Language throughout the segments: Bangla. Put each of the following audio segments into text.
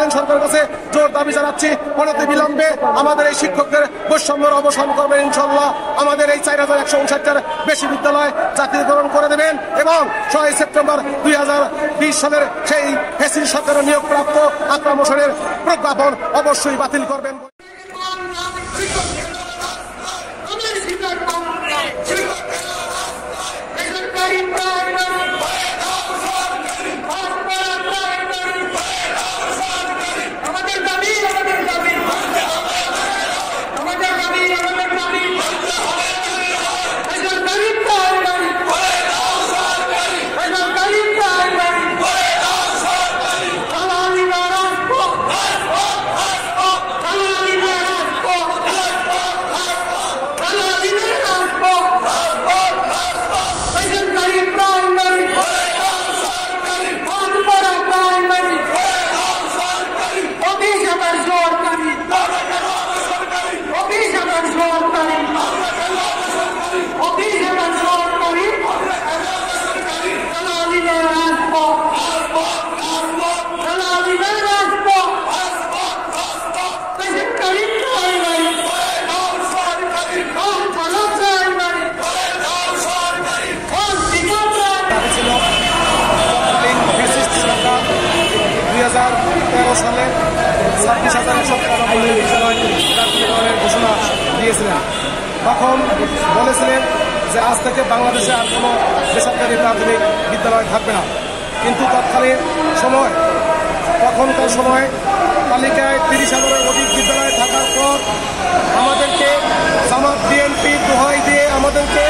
অন্তর্বর্তীকালীন সরকারের কাছে জোর দাবি জানাচ্ছি, অনতি বিলম্বে আমাদের এই শিক্ষকদের বৈষম্যের অবসান করবেন ইনশাল্লাহ। আমাদের এই 4159টার বেশি বিদ্যালয় জাতীয়করণ করে দেবেন এবং 6 সেপ্টেম্বর 2020 সালের সেই ফ্যাসিস্ট সরকারের নিয়োগপ্রাপ্ত আকরাম হোসেনের প্রজ্ঞাপন অবশ্যই বাতিল করবেন। সালে 26,193 বিদ্যালয় জাতীয়করণের ঘোষণা দিয়েছিলেন। তখন বলেছিলেন যে আজ থেকে বাংলাদেশে আর কোনো বেসরকারি প্রাথমিক বিদ্যালয় থাকবে না। কিন্তু তখনকার সময় তালিকায় 30,000-এর অধিক বিদ্যালয় থাকার পর আমাদেরকে জামাত বিএনপি দোহাই দিয়ে আমাদেরকে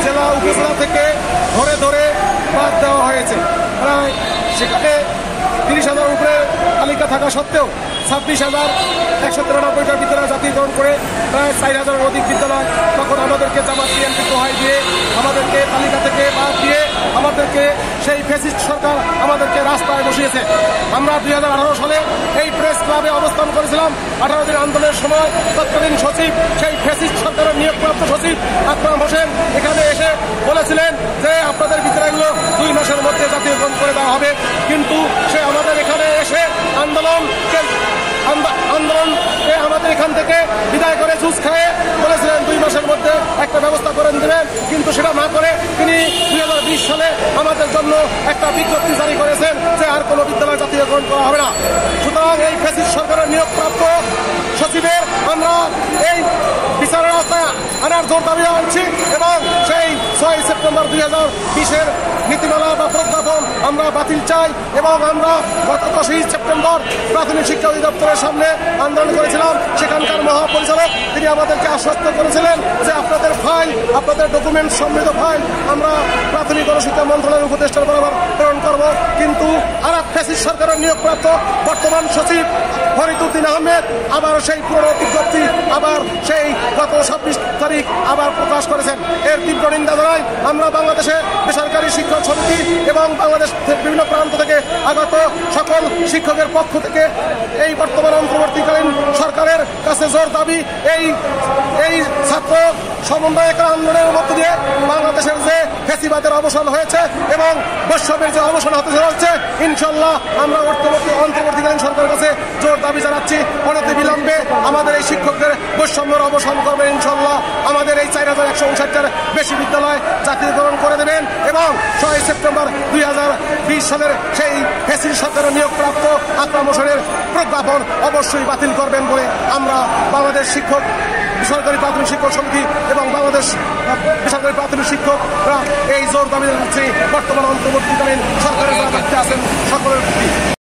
জেলা উপজেলা থেকে ধরে ধরে বাদ দেওয়া হয়েছে। প্রায় সেখানে 30,000 উপরে তালিকা থাকা সত্ত্বেও 26,193টা বিদ্যালয় জাতীয়করণ করে প্রায় 4,000-এর অধিক বিদ্যালয় তখন আমাদেরকে জামাত বিএনপি দোহাই দিয়ে আমাদেরকে তালিকা থেকে বাদ দিয়ে আমাদেরকে সেই ফ্যাসিস্ট সরকার আমাদেরকে রাস্তায় বসিয়েছে। আমরা 2018 সালে এই প্রেস ক্লাবে অবস্থান করেছিলাম। 18 দিন আন্দোলনের সময় তৎকালীন সচিব সেই ফ্যাসিস্ট সরকারের নিয়োগপ্রাপ্ত সচিব আকরাম হোসেন এখানে এসে বলেছিলেন যে আপনাদের বিদ্যালয়গুলো 2 মাসের মধ্যে জাতীয়করণ করে দেওয়া হবে। কিন্তু সে আমাদের এখানে এসে আন্দোলনকে আমাদের এখান থেকে বিদায় করে জুস খায়ে বলেছিলেন 2 মাসের মধ্যে একটা ব্যবস্থা করে দেবেন। কিন্তু সেটা না করে তিনি 2020 সালে আমাদের জন্য একটা বিজ্ঞপ্তি জারি করেছেন যে আর কোনো বিদ্যালয় জাতীয়করণ করা হবে না। সুতরাং এই ফ্যাসিস্ট সরকারের নিয়োগপ্রাপ্ত সচিবের আমরা এই বিচারের আওতায় আনার জোর দাবি জানাচ্ছি এবং সেই 6 সেপ্টেম্বর 2020-এর নীতিমালা বা প্রজ্ঞাপন আমরা বাতিল চাই। এবং আমরা গত 10 সেপ্টেম্বর প্রাথমিক শিক্ষা অধিদপ্তরের সামনে আন্দোলন করেছিলাম। সেখানকার মহাপরিচালক তিনি আমাদেরকে আশ্বস্ত করেছিলেন যে আপনাদের ফাইল, আপনাদের ডকুমেন্ট সমৃদ্ধ ফাইল আমরা প্রাথমিক গণশিক্ষা মন্ত্রণালয়ের উপদেষ্টার বরাবর প্রেরণ করব। কিন্তু আরেক ফ্যাসিস্ট সরকারের নিয়োগপ্রাপ্ত বর্তমান সচিব ফরিদউদ্দিন আহমেদ আবার সেই পুরনো বিজ্ঞপ্তি আবার সেই গত 26 তারিখ আবার প্রকাশ করেছেন। এর তীব্র নিন্দা জানাই আমরা বাংলাদেশে বেসরকারি শিক্ষক সমিতি এবং বাংলাদেশ বিভিন্ন প্রান্ত থেকে আগত সকল শিক্ষকের পক্ষ থেকে এই বর্তমান অন্তর্বর্তীকালীন সরকারের কাছে জোর দাবি এই ছাত্র সমন্বয়কের আন্দোলনের মধ্য দিয়ে বাংলাদেশের যে ফ্যাসিবাদের অবসান হয়েছে এবং বৈষম্যের যে অবসান হতে যাচ্ছে ইনশাল্লাহ আমরা অন্তর্বর্তীকালীন সরকারের কাছে জোর দাবি জানাচ্ছি, অনতি বিলম্বে আমাদের এই শিক্ষকদের বৈষম্যের অবসান করবেন ইনশাল্লাহ। আমাদের এই 4159টার বেশি বিদ্যালয় জাতীয়করণ করে দেবেন এবং 6 সেপ্টেম্বর 2020 সালের সেই ফ্যাসিস্ট সরকারের নিয়োগপ্রাপ্ত আকরাম হোসেনের প্রজ্ঞাপন অবশ্যই বাতিল করবেন বলে আমরা বাংলাদেশ শিক্ষক বেসরকারি প্রাথমিক শিক্ষক সমিতি এবং বাংলাদেশ বেসরকারি প্রাথমিক শিক্ষকরা এই জোর দাবি জানাচ্ছি বর্তমান অন্তর্বর্তীকালীন সরকারের যারা দায়িত্বে আছেন সকলের প্রতি।